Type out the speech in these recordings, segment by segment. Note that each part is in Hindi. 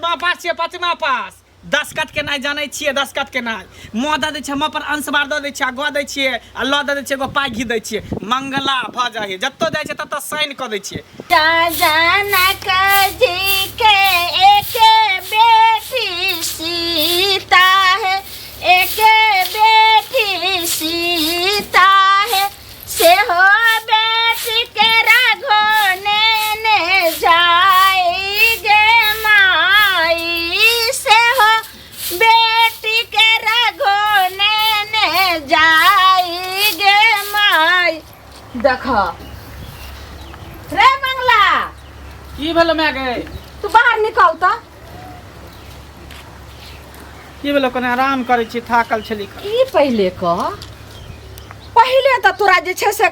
पाँचवा पास छियै, पाँचवा पास। 10 कट के नहीं जाने छियै, 10 कट के नहीं। मुँह दे दै छियै, हम अपन अंशवार दे दै छियै, ग दै छियै, आ ल दे दै छियै, एगो पाइ घी दै छियै। मंगला भ जाइ जत्तो जाइ छै तत्तो साइन क दै छियै। जनक जी के एक बेटी सीता है, एक बेटी सीता है, से हो बेटी के रघोने ने जाई गे माई, से हो बेटी के रघोने ने जाई गे माई। देखो रे मंगला, की भेलो मैं गए? तू बाहर निकल तो। की भेलो? कने आराम करे छी, थाकल छली। ई पहले कह, पहले तो तोरा जे छै से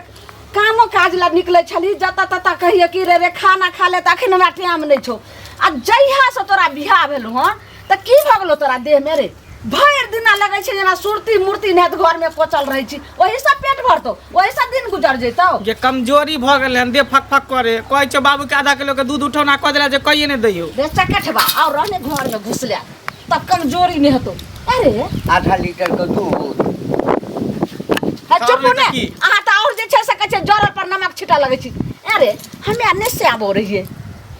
कामो काज ला निकले छली, जता तता कहिए कि रे खाना खा ले, तखन हमरा टाइम नहीं छो। आ जहिया से तोरा बियाह भेलो हन त की भ गेलो तोरा देह में रे? भर दिना लगे छै जेना सुरती मूर्ति नेत घर में कोचल रहे छी, ओही से पेट भरतो, ओही से दिन गुजर जैतो। जे कमजोरी भ गेल हन, दे फक फक करे। कहै छै बाबू के आधा किलो के दूध उठौना क देला जे कहिए नहीं दैयो। रे चकठबा और रहने घर में घुस ले, तब कमजोरी नहीं हतो। अरे आधा लीटर के दूध चुप ने, अहाँ त और जे छै से कहै छै जरल पर नमक छिटा लगे छी। अरे हमे आने से आबो रहिए,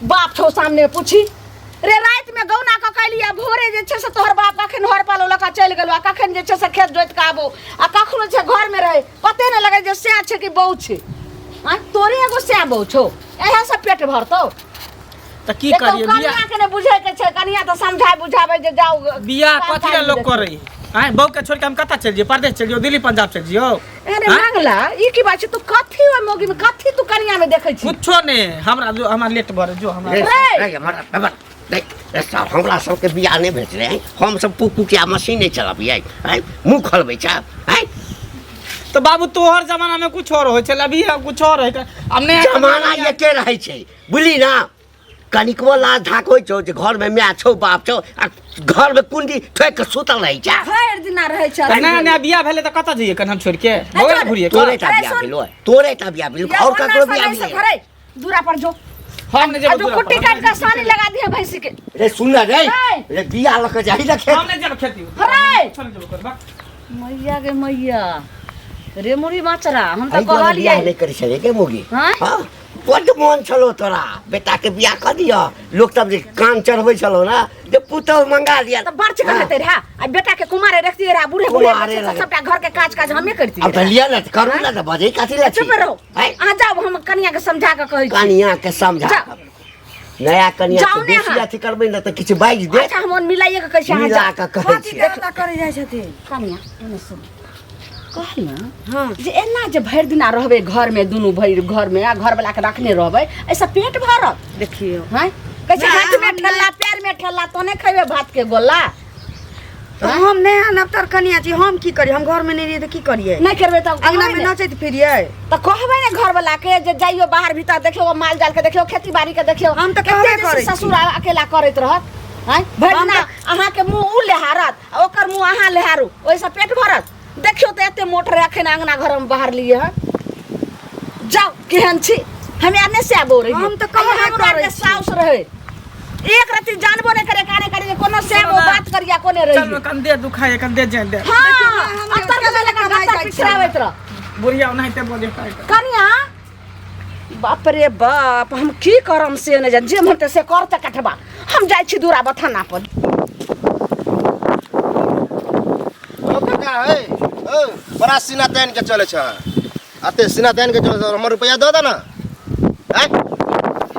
बाप छौ सामने पूछी रे, रात में गौना क कैलिया, भोरे जे छै से तोहर बाप कखन हर पालो लका चल गेलो, आ कखन जे छै से खेत जोत के आबो, आ कखनो छै घर में रहे, पते न लगे जे से छै कि बहु छै। आ तोरे एगो से बहु छौ, एहे से पेट भरतो। त की करिए? कनिया के ने बुझे के छै, कनिया त समझाय बुझाबै जे जाओ बियाह कथि ला लोग करे? आय बहू के छोड़ के हम कता चल जियो? परदेश चल जियो, दिल्ली पंजाब चल जियो? अरे मंगला, ई की बात छै? तू कथि ओय मोगी में कथि तू कनिया में देखै छी? कुछो ने, हमरा जो हमरा लेट भर जो हमरा सब हमरा सबके बियाह नहीं भेज रहे हैं, हम सब पुकु के मशीन नहीं चलाबिए, मुंह खोलबै छ। तो बाबू तोहर जमाना में कुछ और होय छल, अभी कुछ और है। हमने जमाना ये के रहे छै, बुझली ना? कनिकबो लाज धाक होइ छौ जे घर में माय छौ, बाप छौ, आ घर में कुंडी ठोक के सुतल रही छ। भर दिना रहै छ। ना ना बियाह भेले त कता जइए कन हम छोड़ के? बगल घुरिए तोरे ता बियाह भेलो, तोरे ता बियाह भेलो, और ककरो बियाह भेलो? दूरा पर जो, हम ने जो कुट्टी काट के सानी लगा दिया भैंसी के। रे सुन ना रे, रे बियाह लक जाही ना खेत। हम ने जब खेती अरे छोड़ जब कर बा। मैया गे मैया, रे मुरी माचरा, हम आई त बियाह कहलिए नहीं करी छले के मोगी। हाँ? हां बड मन छलो तोरा बेटा के बियाह कर दिया, लोग तब जे कान चढ़बै छलो ना, जे पुतौ मंगा दिया त बड़ चिकन हेते रे। आ बेटा के कुमारे रखती रे, बूढ़े बूढ़े कुमारे लगे। सबटा घर के काज हमें करती अब लिया ना करू ना, त बजे काथी ला छी। चुप रहो, आ जाओ, हम कनिया के समझा के कहै छी। कनिया के समझा, जा। नया कनिया जाओ के ने बेसी हाँ। अथी करबै ना त किछ बाइज दे। अच्छा हम मिलाइए के कहै छी। मिला के कहै छी। देवता करे जाय छथिन कनिया, एने सुन कहलिया हां जे एना जे भर दिना रहबे घर में, दुनु भर घर में, आ घर वाला के रखने रहबे, ऐसा पेट भरत। देखियो हैं कैसे हाथ में ठल्ला, पैर में ठल्ला, तो ने खइबे भात के गोला। तो हम नहीं आनब तर कनिया जी, हम की करी? हम घर में नहीं रहिए तो की करिए? नहीं करबे त अंगना में नचैत फिरिए त कहबे ने घर वाला के जे जाइयो बाहर भीतर, देखियो माल जाल के, देखियो खेती बाड़ी के, देखियो हम त कहबे करै छी। ससुर अकेला करैत रहत हैं। भरना अहाँ के मुंह उ लेहारत, ओकर मुंह अहाँ लेहारू, ओइसा पेट भरत। देखियो त एते मोटर रखे ना अंगना घर में बाहर लिए है। जाओ केहन छी, हमें आने से आबो रही। हम त कहबे करै छी। साउस रहे, एक रति जानबो नहीं करे, काने करे कोनो से वो बात करिया कोने रही। चल कंधे दुखाए, कंधे जान दे। हां अंतर के लगा गत्ता पिछरावत रह। बुढ़िया नहीं ते बोले काय कनिया बाप रे बाप, हम की करम से न जान, जे मनते से करते कटबा। हम जाय छी दूरा बथाना पर। ओ बेटा है, ओ बड़ा सीना तान के चले छ, आते सीना तान के चले, हमर रुपया दे दे ना। हैं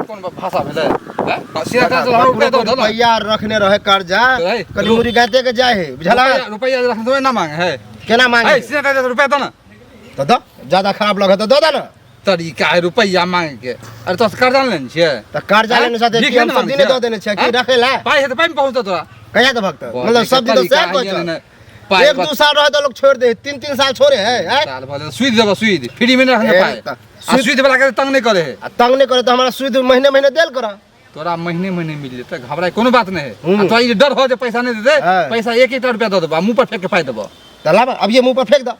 कौन भाषा भेलै? हैं सीना तान से रुपया दो ना। रुपया रखने रहे कर्जा, है। कली मुरी गाते के जाए है, बुझला? रुपया रखने तो ना मांगे है, केना मांगे? है सीना तान से रुपया दो ना। तो दो, ज्यादा खराब लगे तो दे दे ना। तरीका है रुपया मांगे के। अरे तो कर्जा लेने छिए तो कर्जा लेने साथे हम सब दिन दे देने छ कि रखेला। पाई है तो पाई में पहुंचत तोरा कहिया तो भक्त मतलब सब दिन तो साथ बच। एक दो साल रहे तो लोग छोड़ दे, 3-3 साल छोड़े है। साल भले सुई देबो, सुई फ्री में रखने पाए। आ सुई वाला के तंग नहीं करे है, तंग नहीं करे तो हमारा सूद महीने महीने देल करा। तोरा महीने महीने मिल जेते, घबराए कोनो बात नहीं है। तो ये डर हो जे पैसा नहीं देते, पैसा 1 रुपया दे देबो, मुंह पर फेंक के पाई देबो। तो लाबा अब ये मुंह पर फेंक दो,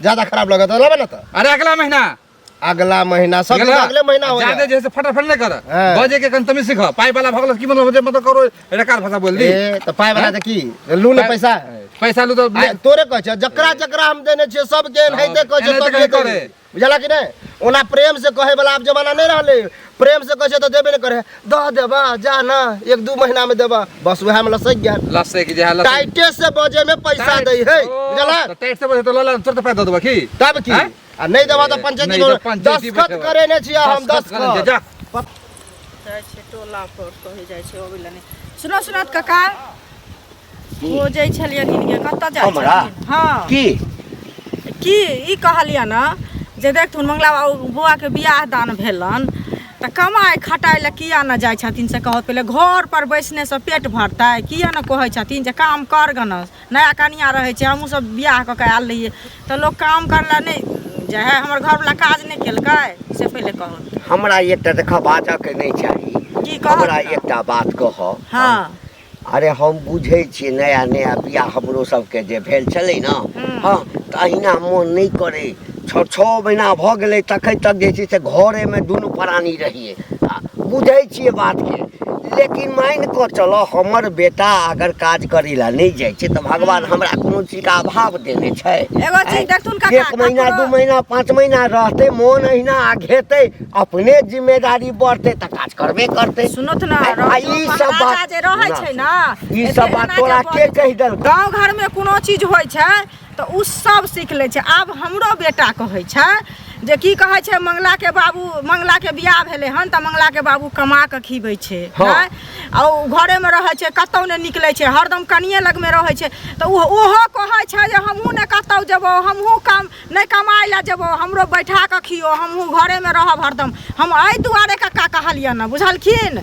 ज्यादा खराब लगा तो लाबा ना। तो अरे अगला महीना अगला महीना सब दिन अगले महीना हो ज्यादा जाए जैसे फटाफट नहीं कर हाँ। बजे के कन तमी सीख पाई वाला भगल की मतलब करो रेकार भाषा बोल दी ए तो पाए वाला की लू ने पैसा पैसा लू तो तोरे कह छ जकरा जकरा हम देने छियै सब के एनाहिते कह छ एनाहिते तब करे। करे बुझला कि नहीं ओना प्रेम से कहे वाला अब जमाना नहीं रहले प्रेम से कहे तो देबे नहीं करे द देबा जा ना 1-2 महीना में देबा बस वह में लसक गया लसे की जे टाइटे से बजे में पैसा दे है बुझला तो टाइट से बजे तो लला तुरंत पैसा देबा की तब की हैं? आ नहीं देबा तो पंचायती नहीं तो में पंचायती दस्तखत बैठे करे ने छियै हम करे जा दस्तखत जाइ छै टोला पर कहि जाइ छै ओबिला नहि सुनो सुनत काका हो जाइ छलियै नीके कतऽ जाइ हमरा? छलियै हाँ की ई कहलियै ना जे देखथुन मंगला बौआ के बियाह दान भेलन तऽ कमाइ खटाइ लए किया न जाइ छथिन से कहत पहिले घर पर बैसने से पेट भरतै किया न कहै छथिन जे काम कर गनस नया कनिया रहै छै हमहूँ सब बियाह कऽ के आयल रहियै तऽ लोक काम करला नहि जे है हमर घरवला काज नहि केलकै से पहिले कहत हमरा एकटा देखा बाजक नहीं चाहिए की कहत हमरा एकटा बात कह हाँ अरे हम बुझे छियै नया नया बियाह हमरो सबके जे भेल छलै ना हाँ तऽ अहिना मोन नहीं करे 6 महीना भऽ गेलै तखन तक जे छै से घरे में दुनू प्राणी रहिए बुझे छियै बात के लेकिन मान कऽ चलो हमर बेटा अगर काज करै ला नहीं जाइ छै तऽ भगवान हमरा कोनो चीज का अभाव देने छै एगो चीज देखथुन काका 1 महीना 2 महीना 5 महीना रहते मोन अहिना घेते अपने जिम्मेदारी बढ़ते तऽ काज करबे करते सुनत ना ई सब बात जे रहै छै ना ई सब बात तोरा के कहि देल गाँव घर में कोनो चीज होइ छै तऽ उ सब सीख लै छै आब हमरो बेटा कहै छै जे की कहै छै मंगला के बियाह भेलै हन तऽ मंगला के बाबू कमा के खिबै छै हाँ। आ घरे में रहै छै कतौ नहि निकलै छै हरदम कनिये लग में रहै छै तऽ ओहो कहै छै जे हमहूँ ने कतौ जेबो हमहूँ काम नहि कमाइ लए जेबो हमरो बैठा के खियो हमहूँ घरे में रहब हरदम हम एहि दुआरे कक्का कहलियै ना बुझलखिन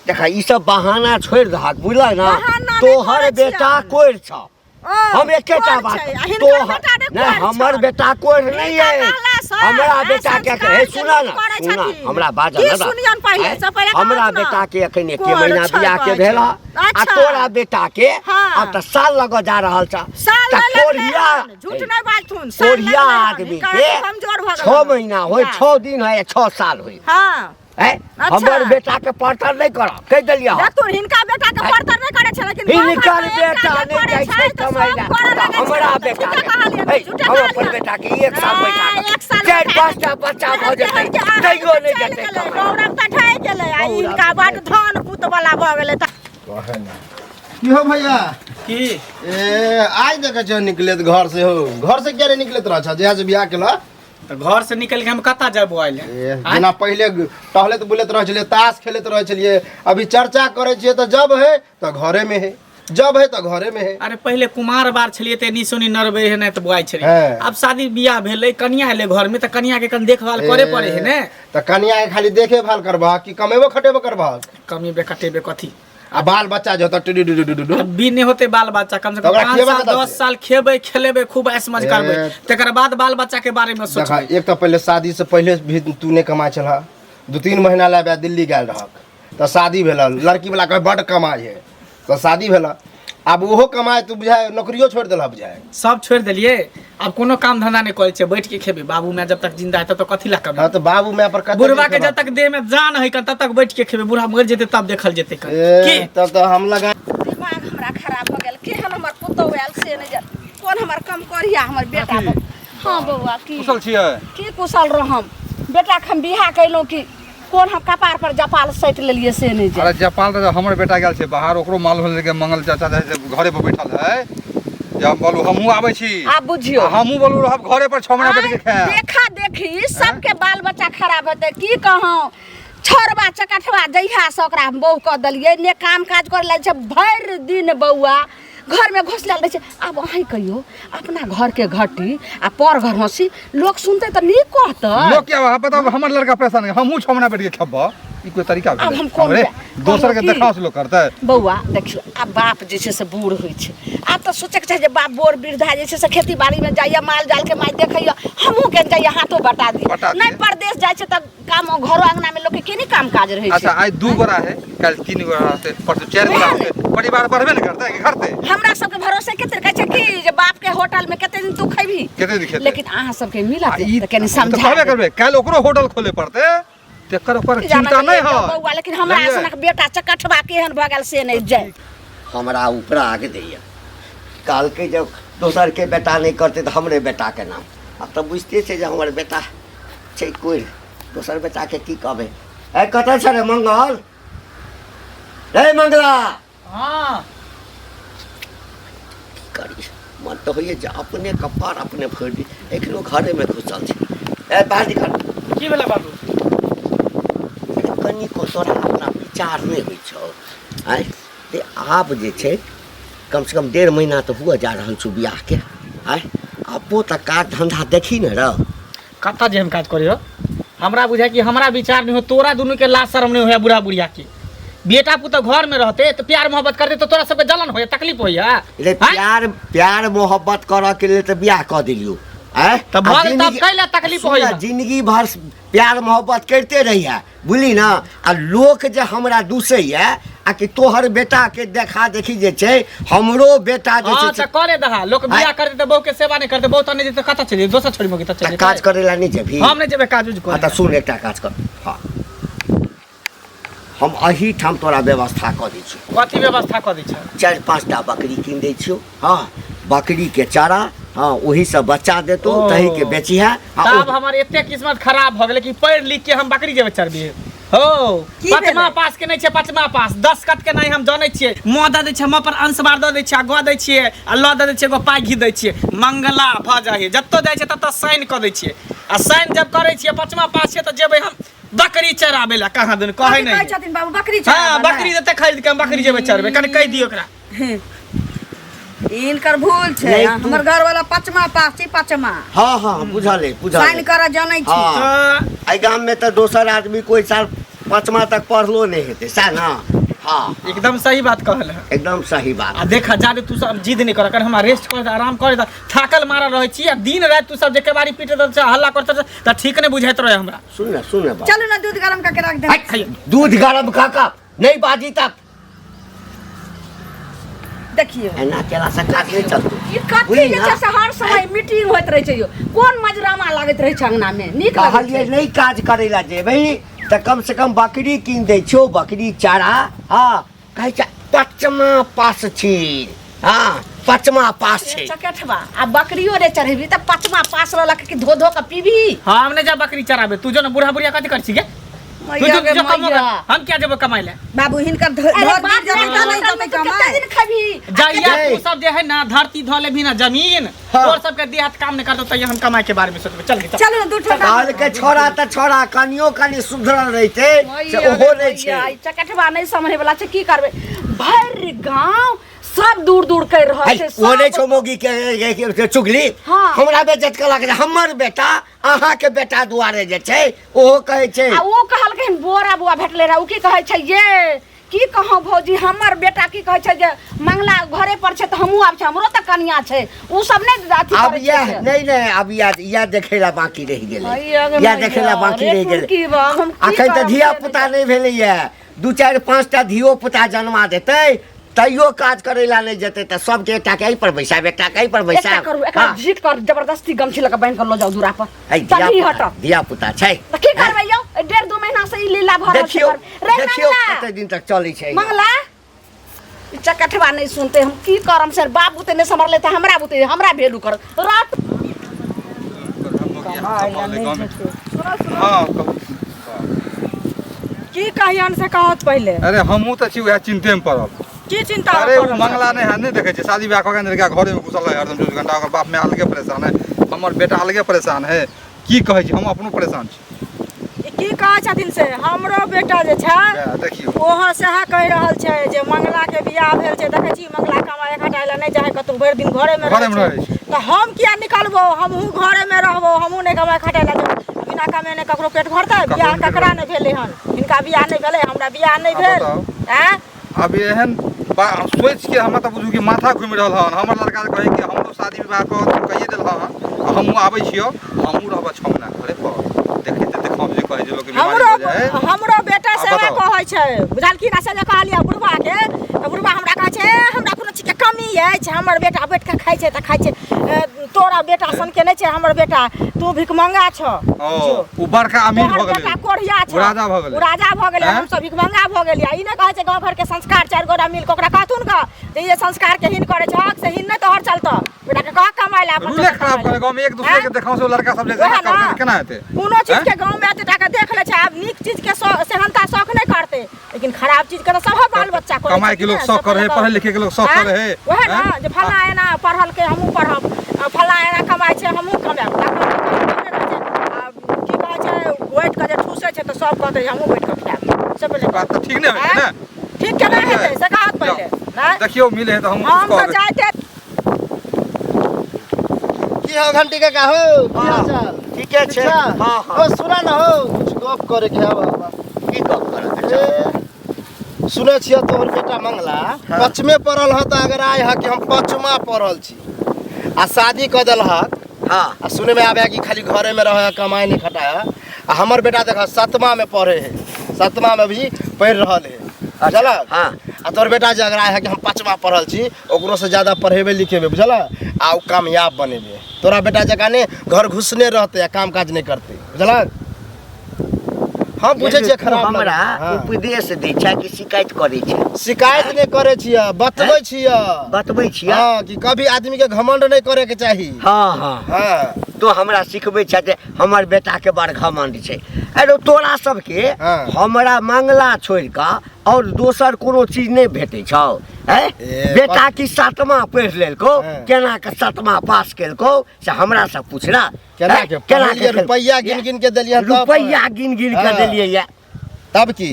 देखा ई सब बहाना छोड़ दहक बुझल ना बहाना नहि तोहर करै बेटा छियै। कोर छ ओ, हम एकेटा कोर बात छै, आ हिनकर तोहर बेटा ने नहीं कोर हमर छनि। बेटा कोर नहीं है हिनका कहला सँ, हमरा आ बेटा के संस्कार हे के सुना लोक करै ना सुना छथिन। हमरा बाजल की ना सुनियन पहिले, हैं? से पहिले हमरा कहत ना। बेटा के एखन 1 कोर महीना छै बियाह के कहै भेला छै। आ अच्छा। तोरा बेटा के हाँ। अब तऽ साल लग जा रहल छ साल तऽ लग कोरिया झूठ नहीं बाजथुन साल कोरिया लग आदमी निकाल के कमजोर भऽ 6 महीना होय 6 दिन होय 6 साल होय हाँ हैं अच्छा। हमर बेटा के पढ़तर नहीं कर कह देलिया देखथुन हिनका बेटा के पढ़तर नहीं करे छै लेकिन हिनकर बेटा नहीं जाइ छै कमाइ ला हमरा बेटा के हम अपन बेटा के 1 साल बैठा 4-5 टा बच्चा भऽ जेतै तैयो नहीं जेतै गौरव तऽ ठै गेलै आ हिनका बड धन पुत वाला भऽ गेलै तऽ की हो भैया की ए आज देखे छ निकलत घर से हो घर से क्या रे निकलत रह छ जहाँ से बियाह केला तो घर से निकल के हम कता जाबो आइले जेना पहले टहले तो बुलत रह छलिए ताश खेलत रह छलिए अभी चर्चा करे छिए तो जब है तो घरे में है जब है तो घरे में है अरे पहले कुमार बार छलिए ते निसोनी नरबे है नहीं तो बुआई छलिए हाँ। अब शादी बियाह भेलै कनिया एले घर में तो कनिया के कन देखभाल करे पड़े है ने तो कनिया के खाली देखे भाल करबा कि कमेबो खटेबो करबा कमी बे कटेबे कथी आ बाल बच्चा जो त अब भी नहीं होते बाल बच्चा कम से कम ओकरा 5 खियेबे साल कतऽ 10 से? साल खेबे खेलेबे खूब ऐश मौज करबे तकर बाद बाल बच्चा के बारे में देखा सोचबे एक तो पहले शादी से पहले भी तू ने कमाए छला 2-3 महीना लाबे दिल्ली गेल रहक तो शादी भेल लड़की वाला कहे बड कमाई है तो शादी भेल अब ओहो कमाए तू बुझाए नौकरियो छोड़ देला बुझाए सब छोड़ दिलिए अब कोनो काम धंधा नहीं करे छे बैठ के खेबे बाबू मैं जब तक जिंदा है तब तो कथी ला कमी हाँ तो बाबू मैं पर कते बुढ़वा के दिन जब तक देह में जान है तब तक बैठ के खेबे बूढ़ा मर जेते तब देखल जेते खेबा? ए, तब तो हम लगा दिमाग हमरा खराब हो गेल केहन हमर पुतौ आयल से नहि जान कोन हमर कम करिया हमर बेटा हाँ बौआ की कुशल छियै की कुशल रहम बेटा के हम बियाह कैलहुँ कि कोन हम कपार पर जपाल सैट लेलिए से नहि जान अरे जापान तो हमर बेटा गेल छै बाहर ओकरो मालूम भेल के मंगल चाचा जे घरे पर बैठल है जब बोलू हमहूँ आबै छी आब बुझियो हमहूँ बोलू रहब घरे पर 6 महीना बैठ के खाए देखा देखी सबके बाल बच्चा खराब हेतै की कहूँ छोड़बा चकठवा जहिया से ओकरा हम बहू कऽ देलियै ने काम काज करे लागै छै भरि दिन बौआ घर में घुसलल रहै छै आब अहीं कहियो अपना घर के घटी आ पर घर हंसी लोग सुनते तऽ नीक कहतै लोग क्या बताओ हमर लड़का परेशान है हमहूँ 6 महीना बैठ के खेब ई कोई तरीका अब हम भेलै कोन हमरे बे- दोसर के कहलहुँ देखाव से लोग करतै बौआ देखियो आब बाप जे छै से बूढ़ होइ छै आब तऽ सोचैके छै जे बाप बोर वृद्धा जे छै से खेती बाड़ीमे जाइए माल जाल के माइ देखैया हमहूँ के जाइए हाथो बटा दी बटा दियै। नहीं परदेश जाइ छै तऽ काम घरो अंगना में लोग के केनी काम काज रहै अच्छा छै आज 2 गोरा है कल 3 गोरा होते परसों 4 गोरा होते परिवार बढ़बे न करतै कि घटतै हमरा सबके भरोसे कते कहै छै कि जे बाप के होटल में कते दिन तू खैबी कते दिखेतै लेकिन अहाँ सबके मिलत ई तऽ कनी तो समझा कहबे करबे कल ओकरो होटल खोले पड़तै तेकर ऊपर चिंता नहीं हो बौआ लेकिन हमरा सनक बेटा चकठबा केहन भऽ गेल से नहीं जाय हमरा ऊपर आगे दैया काल के जब दोसर के बेटा नहीं करते तो हमरे बेटा के नाम अब तो बुझते छे जे हमर बेटा छै कोई दोसर बेटा के की कहबे ए कतऽ छै रे मंगल रे मंगला हाँ करी मन तो होइए जे अपने कपार अपने फोड़ दी एखनो घरे में घुसल छै ए बाहर निकल की भेलै बाबू कनी को तोरा अपना विचार नहीं होइ छौ आय ते आब जे छै कम से कम 1.5 महीना तो हुआ जा रहल छौ बियाह के आय अपो तक काज धंधा देखी न रह कत्ता जे हम काज करियो हमरा बुझाय कि हमरा विचार नहीं हो तोरा दोनों के लाज शर्म नहीं होया बुढ़ा बुढ़िया के बेटा पुतो घर में रहते तो प्यार मोहब्बत करते तो तोरा सबके जलन होया तकलीफ होया रे प्यार मोहब्बत करऽ के लिए तो बियाह कऽ दिलियो आय तब भऽ गेल तब कैला तकलीफ सुन होइया न, जिंदगी भर प्यार मोहब्बत करते रहिए बुझली ना आ लोक जे हमरा दूसैया आ कि तोहर बेटा के देखा देखी जे छै हमरो बेटा जे हां छै त करे दहा लोग बियाह करते तो बहू के सेवा नहीं करते बहू तो नहीं तो कता चली दोसर छोड़ी मगे त त चली काज करे ला नहीं जेबी हम नहीं जेबे काज उज हाँ करे तो सुन एकटा काज कर हाँ हम अही ठाम तोरा व्यवस्था कऽ दै छियौ कथी व्यवस्था क दै छ 4-5 टा बकरी कीन दै छियौ हाँ बकरी के चारा हाँ वही सब बच्चा देतो ओ। तही के बेची है तब हमर एते किस्मत खराब भ गेलै कि पढ़ लिख के हम बकरी जेबे चरबी हो की पचमा भेलै? पास के नहीं छै पचमा पास 10 कट के नहीं हम जानै छियै मुँह दऽ दै छियै हम अपन अंशबार दऽ दै छियै गऽ दै छियै आ लऽ दऽ दै छियै एगो पाइ घी दै छियै मंगला भऽ जाइ है जत्तो जाइ छै तत्तो साइन कऽ दै छियै आ साइन जब करै छियै पचमा पास छै तऽ जेबै हम बकरी चराबे ला कहाँ दिन कहै कहै नहीं छथिन बाबू बकरी हाँ चराबऽ बकरी देते खरीद के हम बकरी जेबे चरबे कनि कहि दियौ ओकरा इनकर भूल छै नहीं, तू- हमर घर वाला पचमा पास छी पचमा हाँ हाँ बुझल है बुझल साइन है कर जानै छी हाँ एहि गाम में तो दोसर आदमी कोई साल 5मा तक पढ़लो नहीं हेतै सएह ना हाँ एकदम सही बात कहल है एकदम सही बात आ देखा जादे तू सब जिद नहीं कर कर हमरा रेस्ट कर आराम कर थाकल मारा रहे छी आ दिन रात तू सब जेके बारी पीटे दे हल्ला करते त ठीक नहीं बुझाइत रहे हमरा सुन ना बात चलू ना दूध गरम करके रख दे हट, दूध गरम काका नहीं बाजी तक देखिए एना केला से काज नहीं चलतो ई कथी बुझली जे ना? छै से हर समय मीटिंग होइत रहै छै यो कोन मजरामा लागैत रहै छै अंगना में नीक लागै कहलिए छै नहीं काज करे ला जेबै तो कम से कम बकरी कीन दै छियो बकरी चारा हाँ कहै छै 5मा पास छी हाँ 5मा पास छै चकेठवा आ बकरियो रे चढ़ेबी त पचमा पास रहलक कि धो धो के पीबी हम नहीं जा बकरी चराबे तू जो ना बुढ़ा बुढ़िया कथी कर छी गे तू मैया जो गे जो कमो मैया। हम क्या जेबो कमाई ले बाबू हिनकर अरे धर बाप रे जमीन नहीं होटल में कतै तू कमाई कितना दिन खबी जाइया ए। तू सब जे है ना धरती धो ले भी ना जमीन हाँ। और सबके देहात काम नहीं करतो त हम कमाई के बारे में सोचबे चल चल चलू ना दूध ठंडा काल के छोरा त छोरा कनियो कनि सुधरल रहिते से ओहो नहीं छै चकेठवा नहीं समझे वाला छै की करबे भर गांव सब दूर दूर कर रहल है, छै वो नहीं सब- छो मोगी के चुगली हाँ। हमरा बेइज्जत कलक जे हमर बेटा अहाँ के बेटा दुआरे जे छै ओहो कहै छै आ वो कहलखिन बोरा बुआ भेटले रहा उ की कहै छै ये की कहूँ भौजी हमर बेटा की कहै छै जे मंगला घरे पर छै तऽ हमहूँ आब छै हमरो तऽ कनिया छै उ सब नहीं अथी अब करै यह छै नहीं अब यह देखे ला बाकी रह गेलै मैया गे यह देखे ला मैया, बाकी रे रह गेलै फुलकी बा, हम की अखन तऽ करब धिया से पुता नहीं भेलैया 2-4-5टा धियो पुता जन्मा देतै तैयो काज करे ला नहीं जेतै तऽ सबके एकटा के एहि पर बैसाब एकटा के एहि पर एकटा बैसाब करू एकरा हाँ। झीट कर जबरदस्ती गमछी लगा बांध कर लो जाओ दूरा पर है, चली हट धिया पुता छै त की करबै यौ 1.5-2 महीना से ई लीला भर रहल छै देखियो रे देखियो मंगला कते दिन तक चलै छै मंगला ई चकठवा नहीं सुनते हम की करम सर बाप बुते नहीं समझले त हमरा बुते हमरा भेलू कर रात हाँ की कहियन से कहत पहले अरे हमहूँ तऽ छी वएह चिंते में पड़ल की चिंता अरे वो करब? मंगला नहीं है नहीं देखे छै शादी ब्याह कऽ के घरे में घुसल है हरदम 24 घंटा ओकर बाप में अलगे परेशान है हमर बेटा अलगे परेशान है की कहै छी हम अपनो परेशान छी ई की कहै छथिन से हमरो बेटा जे छै वएह देखियौ ओहो सएह कहि रहल छै जे मंगला के बियाह भेल छै देखै छी मंगला कमाए खटाइ लए नहीं जाए कतौ भरि दिन घरे में घरे में रहै रहै छै तऽ हम किया निकलबो हमहूँ घरे में रहबो हमहूँ नहीं कमाए खटाइ लए जेबो गौना का में ककरो पेट भरता है? ककरो बियाह पेट ककरा नहीं भेले हन? इनका बियाह नहीं भेले, हमरा बियाह नहीं भेल। हैं? अब एहन सोच के हम तो बुझू कि माथा घूमि रहल हन। हमर लड़का कहे कि हम तो शादी विवाह कर कहिए देल हन, हम आबै छियो, हमहू रहब छमना घरे पर देखै त देखब जे कहे जे लोग के बीमारी हो जाए। हमरो बेटा से बताओ। कहै छै, बुझलखिन? से जे कहलिए बुढ़वा के, त बुढ़वा हमरा कहै छै हमरा कोनो चीज के कमी अछि, हमर बेटा बैठ के खाइ छै त खाइ छै, तोरा बेटा सन के नहीं छै हमर बेटा, तू भिखमंगा छ। ओ उ बड़का अमीर भ गेलै, बेटा कोढ़िया छ, उ राजा भ गेलै, उ राजा भ गेलै, हैं? हम सब भिखमंगा भ गेलियै। ई नै कहै छै गांव घर के संस्कार चार गोरा मिल के ओकरा कहथुन का जे ये संस्कार के हिन करे छ, से हिन नै तोहर चलतो। बेटा के कह कमाइ ला अपन रूले खराब करे गांव में एक दूसरे के देखाव से लड़का सब ले वएह जाए ना। केना हेतै? कोनो चीज हैं? के गांव में एते टाका देख ले छै, आब नीक चीज के सेहनता शौक नहीं करते, लेकिन खराब चीज के तो सब बाल बच्चा करे। कमाई के लोग शौक करे, पढ़े लिखे के लोग शौक करे है। वह ना जे फला एना पढ़ल के हमहू पढ़ब, फला एना कमाई छै हमहू कमाब। की कहै छै बैठ के जे ठूसे छै त सब कहते हमहू बैठ के खाएब। से पहिले बात तो ठीक नहीं है ना। ठीक के नहीं हेतै से कहत पहिले ना। देखियो मिले है तो हम हम उसको तो जाते की हो घंटी के का हो? की हाल चाल? ठीके छै। अच्छा। हाँ हाँ ओ सुना न हो, कुछ गप करे के है बाबा। की गप करत? सुने छियै तोहर बेटा मंगला पचमे पढ़ल ह त अगर आय ह कि हम पचमा पढ़ल छी आ शादी क देल ह। हाँ आ सुने में आवे कि खाली घरे में रहे, कमाई नहीं खटाया। आ हमर बेटा देख 7मा में पढ़े है, 7मा में भी पढ़ रहल है। बुझल? हाँ। आ तोहर बेटा जे अगर आय है कि हम 5मा पढ़ल छी, ओकरो से ज्यादा पढ़ेबे लिखेबे, बुझल? आ उ कामयाब बनेबे। तोरा बेटा जका ने घर घुसने रहते, काम काज नहीं करते, बुझल? हम बुझे छियै खराब हमरा हाँ। उपदेश दै छै कि शिकायत करै छै? शिकायत नहीं करे छियै, बतबै छियै। बतबै छियै? हाँ कि कभी आदमी के घमंड नहीं करे के चाही। हाँ हाँ हाँ तो हमरा सिखबै छै जे हमर बेटा के बड़ घमंड छै। अरे तोरा सबके हाँ। हमरा मंगला छोड़ कऽ और दोसर कोनो चीज नहीं भेटै छौ? ए, बेटा की 7मा पढ़ि लेलको, हाँ। केना के 7मा पास केलको से हमरा से पूछना। केना के पढ़लियै, रुपैया गिन गिन के देलियै तब? रुपैया गिन गिन के हाँ। देलियै ये। तब की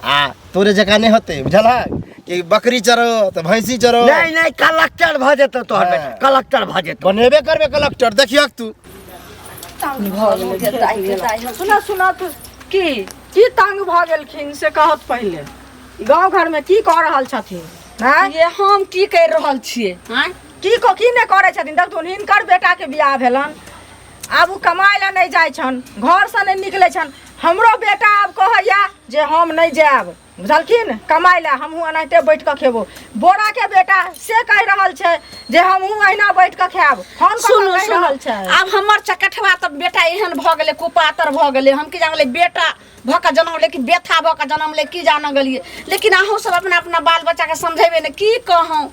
आ तोरे जका नहीं होते, बुझल है? कि बकरी चरो तो भैंसी चरो। नहीं नहीं कलेक्टर भ जेतौ तोहर हाँ। बेटा, कलेक्टर भ जेतौ। बनेबे करबे कलेक्टर, देखियक तू। सुना सुना तू की तंग भ गेलखिन से कहत पहिले। गांव घर में की कह रहल छथिन? हैं? ये हम की कर रहल छियै? हैं? की नहीं करे छथिन? देखथुन हिनकर बेटा के बियाह भेलन, आब उ कमाए ला नहीं जाय छन, घर से नहीं निकले छन। हमरो बेटा आब कहैया जे हम नहीं जाब, बुझलखिन? कमाए ला हमहू एनाहिते बैठ के खेबो। बोरा के बेटा से कह रहल छै जे हमहू अहिना बैठ के खाएब। हम सुनो कह रहल छै आब हमर चकठवा त बेटा एहन भ गेलै, कुपातर भ गेलै। हम की जानले बेटा भ के जनम ले कि बेथा भ के जनम ले की जान गेलिए। लेकिन अहूँ सब अपना अपना बाल बच्चा के समझेबे ने की कहूँ।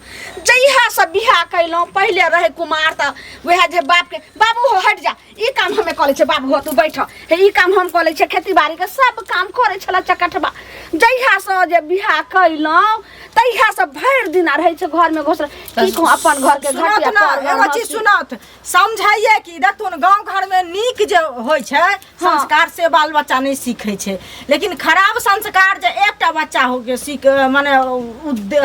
जहिया सब बियाह कैलहुँ, पहिले रहे कुमार त वएह जे बाप के बाबू हो हट जा, ई काम हमें करै छै, बाबू हो तू बैठ, हे ई काम हम करै छै, खेती बाड़ी के सब काम करै छला चकठवा। जहिया से जे बियाह कैलहुँ तहिया से भरि दिन रहै छै घर में घुसल। की कहूँ अपन घर के सुनत घटिया ना, कर एगो चीज सुनत समझाइए कि देखथुन गांव घर में नीक जे होइ छै संस्कार से बाल बच्चा नहीं सीखे छै, लेकिन खराब संस्कार जे एकटा बच्चा हो के सीख माने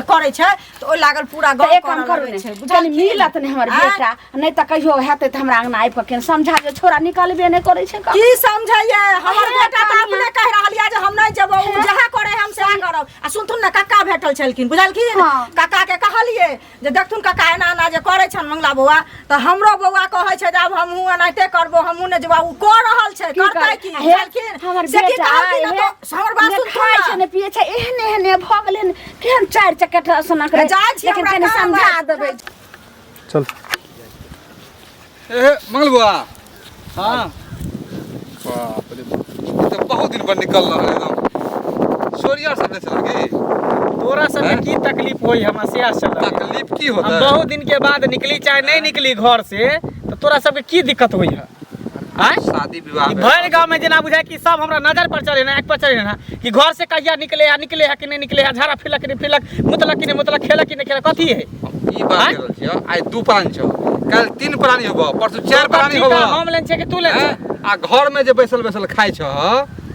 करे छै तो ओइ लागल पूरा गांव एक काम करू ने, कनी मिलत ने हमर बेटा, नहीं त कहियो हेतै त हमरा अंगना आबि के केन समझा जे छोरा निकलबे नहीं करे छै का। की समझाइए? हमर बेटा त अपने कह रहल या जे हम नहीं जेबो, उ जहाँ करे हम सएह करब। आ सुनथुन ने कक्का भेटल छलखिन, बुझलखिन? हाँ। कक्का के कहलिए जे देखथुन कक्का एना एना जे करे छन मंगला बौआ, त हमरो बौआ कहै छै जे अब हमहू एनाहिते करबो, हमहू ने जेबा। उ कह रहल छै, करतै की? बुझलखिन? हमर से की बेटा कहलखिन त हमर बात सुन खाइ छै ने पिए छै, एहने एहने भ गेलै ने, केहन चारि चक्कर सना करे। जाइ छी, लेकिन हमरा कनी काम समझा है। देबै। चल ए मंगल बुआ। हाँ बाप रे बाप, तो बहुत दिन पर निकल रहा है एकदम। सोरिया सब चल गई। तोरा सबके की तकलीफ होई हमरा से चल। तकलीफ की हम होता है? बहुत दिन के बाद निकली चाहे नहीं निकली घर से, तो तोरा सबके की दिक्कत होई है? आय शादी विवाह ई में भर गांव में जना बुझाय कि सब हमरा नजर पर चढ़े ना, एक पर चढ़े ना कि घर से कहिया निकले है कि नहीं निकले है, झाड़ा फिरलक कि नहीं फिरलक, मुतलक कि नहीं मुतलक, खेलक कि नहीं खेलक, कथी है? ई बात आँय? कर रहल छियो। आइ 2 प्राणी छौ, काल 3 प्राणी होबो, परसू 4 प्राणी ठीक होबो। है, हम लेन छै कि तू लेन छै? आ घर में जे बैसल बैसल खाइ छ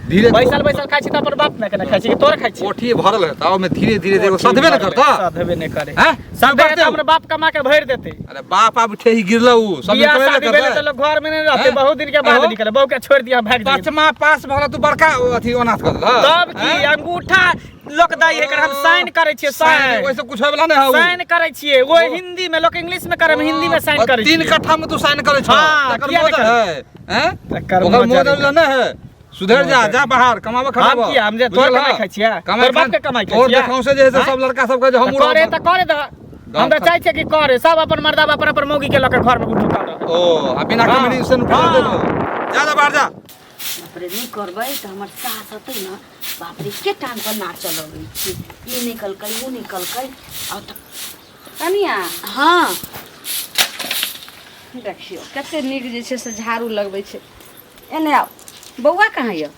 धीरे बैसल बैसल खाइ छी त अपन बाप में केना खाइ छी कि तोरा खाइ छी कोठी भरल है ताव में धीरे धीरे देखो सधबे न करता सधबे नहीं करे हैं सब हमर बाप कमा के भर देते अरे बाप आप ठेही गिरलो उ सब बियाह करे शादी भेले त लोग घर में नहीं रहते बहुत दिन के बाद निकले बहू के छोड़ दिया भाग जाए पांचमा पास भला तू बड़का अथी अनाथ कर देला तब की अंगूठा लोक दाई एकर हम साइन करे छियै साइन वैसे कुछ होय वाला नहीं हो साइन करे छियै वो हिंदी में लोग इंग्लिश में करे हिंदी में साइन करे 3 कट्ठा में तू साइन करे छ हाँ, तकर किया मॉडल नहीं है हैं तकर ओकर मॉडल मॉडल न है सुधर जा बाहर कमावे खड़ा हम किया हम जे तोर कमाई खाइ छियै तोर बाप के कमाई खाइ और छियै देखाऊ से जे है सब लड़का सब के जे हम करे त करे द हम त चाहै छियै कि करे सब अपन मर्दा अपन अपन मौगी के लके घर में ढुका रहे ओ आ बिना कम्युनिकेशन कर देलो जा बाहर जा बाप रे नहीं करबै त हमर सास हतै न बाप रे के टाइम पर नाच चलबै छी ई निकल कई वो निकल कई आ त कनिया हाँ देखियो कते नीक जे छै से झाड़ू लगबै छै एने आउ बौआ कहाँ य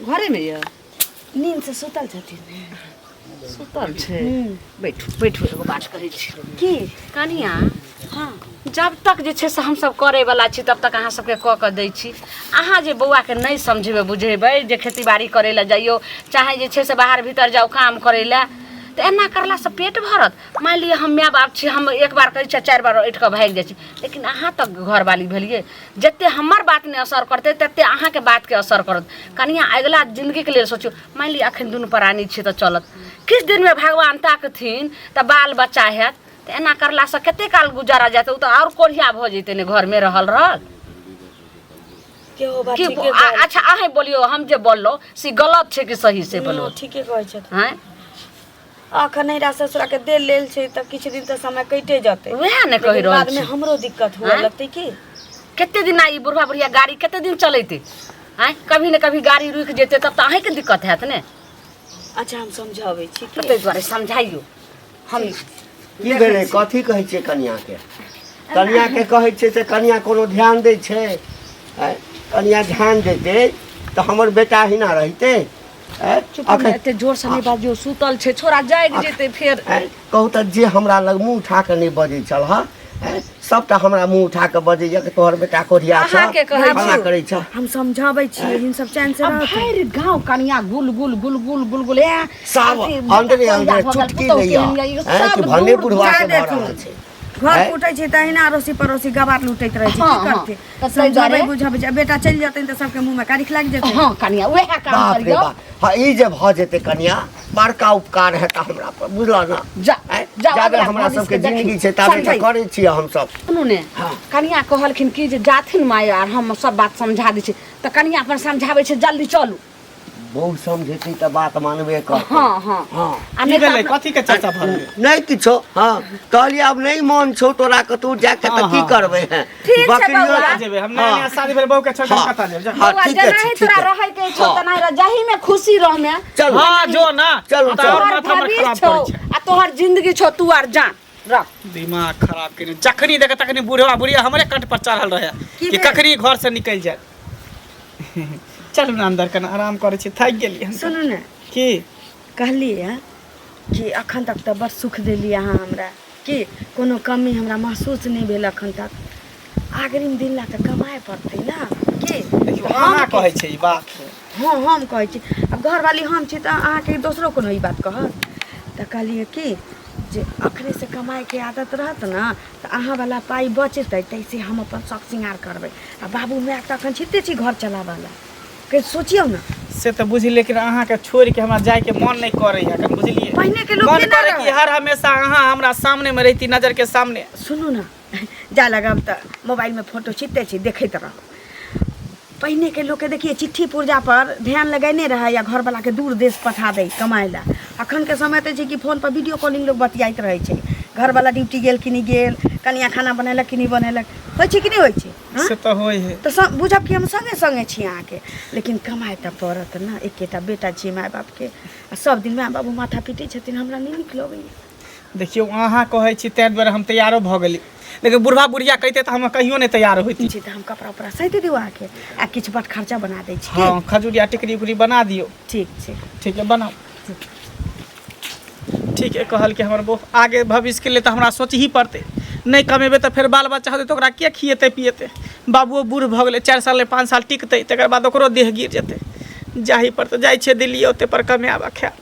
घरे में य नींद से सुतल छथिन सुतल छै बैठू बैठू एगो बात कहै छी की कनिया हाँ जब तक जे छै से हमसब करे वाला छी तब तक अहाँ सबके कऽ के दै छी अहाँ जे बौआ के नहीं समझेबै बुझेबै जे खेती बाड़ी करे ला जाइयो चाहे जे छै से बाहर भीतर जाओ काम करे ला तो एना करला से पेट भरत मान लिअ हम माय बाप छी हम एक बार कहै छी 4 बार उठ के भाग जाइ छी लेकिन अहाँ तक घरवाली भेलिए जते हमर बात ने असर करते तते अहाँ के बात के असर करत कनिया अगला जिंदगी के लेल सोचियो मान लिअ अखन दुनू प्राणी छी तो चलत किस दिन में भगवान ताकथिन त बाल बच्चा हैत तो एना करला से कते काल गुजारा जाते तो और कोढ़िया भ जैते ने घर में रहल अच्छा अहे बोलियो हम जे बोललो से गलत छै कि सही से बोलो ठीके कहै छै हैं अखन नैरा ससुरा के दे लेल छै त किछ दिन त समय कटे जते वएह ने कहि रहल बाद में छी हमरो दिक्कत हुआ लगते की कते दिन आई बुढ़वा बुढ़िया गाड़ी कते दिन चलैते हैं कभी न कभी गाड़ी रुक जेते तब त अहे के दिक्कत हैत ने अच्छा हम समझाबै छी की तै दुआरे समझाइयो हम की भेलै कथी कहै छियै कनिया के कहै छियै से कनिया कोनो ध्यान दै छै कनिया ध्यान देतै तऽ हमर बेटा हिना रहितै अखन एते जोर से नहीं बाजियो सुतल छै छोरा जाग जेते फेर कहू तऽ जे हमरा लग मुँह उठा के नहीं बजै छल हा सबटा हमरा मुँह उठा के बजैया कि तोहर बेटा कोढ़िया छ अहाँ के कहै फला करै छ हम समझाबै छी इन सब चैन से रहत भैर गांव कनिया गुल गुल गुल गुल गुल गुल ए सब अंदरे अंदरे चुटकी लैया कि भने बुढ़वा के भऽ रहल छै घर कुटै छै तहिना अड़ोसी पड़ोसी गवार लुटैत रहै छै की करते समझाबै बुझाबै छै बेटा चलि जेतै त सबके मुंह में कारिख लाग जेतै हां कनिया वएह काम बाप रे करियो बाप हाँ ई जे भऽ जेतै कनिया बड़का उपकार है तऽ हमरा पर बुझल ना जाबे हमरा सबके जिंदगी छै ताबे तऽ करै छियै हम सब सुनू ने कनिया कहलखिन कि जे जाथिन माय आर हम सब बात समझा दै छी त कनिया अपन समझाबै छै जल्दी चलू बहुत समझेती तऽ बात मानबे कर हां हां हाँ आ की नहीं भेलै कथी के चर्चा भऽ गेलै नहीं किछो हाँ कहलिए अब नहीं मन छौ तोरा कतौ जाके तऽ की करबै हैं ठीक छै बकरियो बौआ। जेबे हम नया शादी भेल बहू के छोड़ के हाँ। कता जेब जा हाँ, बौआ ठीक है, जनाही ठीक तोरा है। रहै के छौ हाँ। तनाही जाही में खुशी रह में चल हां जो ना चलो, तऽ और तोहर माथा हमर भविष्य खराब छौ करै छै आ तोहर जिंदगी छौ तू आर जान रख दिमाग खराब करे जखनी देखे तखनी बुढ़वा बुढ़िया हमरे कंठ पर चढ़ल रहे कि कखनी घर से निकल जाए चलू ना अंदर कना आराम करे छी थाक गेली हम सुनू ने की कहलिए कि अखन तक तो बड़ सुख देली अहाँ हमरा कि कोनो कमी हमरा महसूस नहीं भेल अखन तक आगरिम दिन ला तऽ कमाए पड़तै ना कि देखियो अहाँ कहै छै ई बात हाँ हम कहै छी अब घरवाली हम छी तऽ अहाँके दोसरो कोनो ई बात कहत तऽ कहलिए कि जे अखने से कमाए के आदत रहत ना तऽ अहाँ वाला पाई बचतै तैसे हम अपन शौक श्रृंगार करबै आ बाबू माय तऽ अखन छिते छी घर चलावला के सोचियौ ना से तो बुझी लेकिन अहाँ के छोड़ के हमरा जाए के मन नहीं करे है कन बुझलिए पहिने के लोग मन केना करे कि रहै? हर हमेशा अहाँ हमरा सामने में रहती नजर के सामने सुनू ना जा लगब तऽ मोबाइल में फोटो छिटते छी देखैत रह पहिने के लोग के देखिए चिट्ठी पुर्जा पर ध्यान लगेने रहे या घर वाला के दूर देश पठा दे कमाए ला अखन के समय तऽ छै कि फोन पर वीडियो कॉलिंग लोग बतियाइत रहै छै घर वाला ड्यूटी गेल कि नहीं गेल कनिया खाना बनेलक कि नहीं बनेलक होइ छै कि नहीं होइ छै हाँ? से तो होय है तऽ बुझब कि हम संगे संगे छी अहाँके लेकिन कमाए तऽ पड़त ना एकेटा बेटा छी माय बाप के आ सब दिन माय बाबू माथा पीटे छथिन हमरा नहीं नीक लगैया देखियो अहाँ कहै छी तै दुआरे हम तैयारो भऽ गेली लेकिन बुढ़वा बुढ़िया कहते तऽ हम कहियो नहीं तैयार होती छी तऽ हम कपड़ा उपड़ा सहित दिउ अहाँके आ किछु बट खर्चा बना दै छी हाँ खजूरिया टिकरी उकरी बना दियो ठीक ठीक है बनाओ ठीक है कहल कि हमर बहु आगे भविष्य के लिए तो हमरा सोच ही पड़ते नहीं कमेबे तो फिर बाल बच्चा होते तो ओकरा के खिएते पिएते बाबुओ बूढ़ भऽ गेलै 4 साल 5 साल टिकतै तकर बाद ओकरो देह गिर जेतै जाही पर तऽ जाइ छै दिल्ली ओते पर कमाबा खाए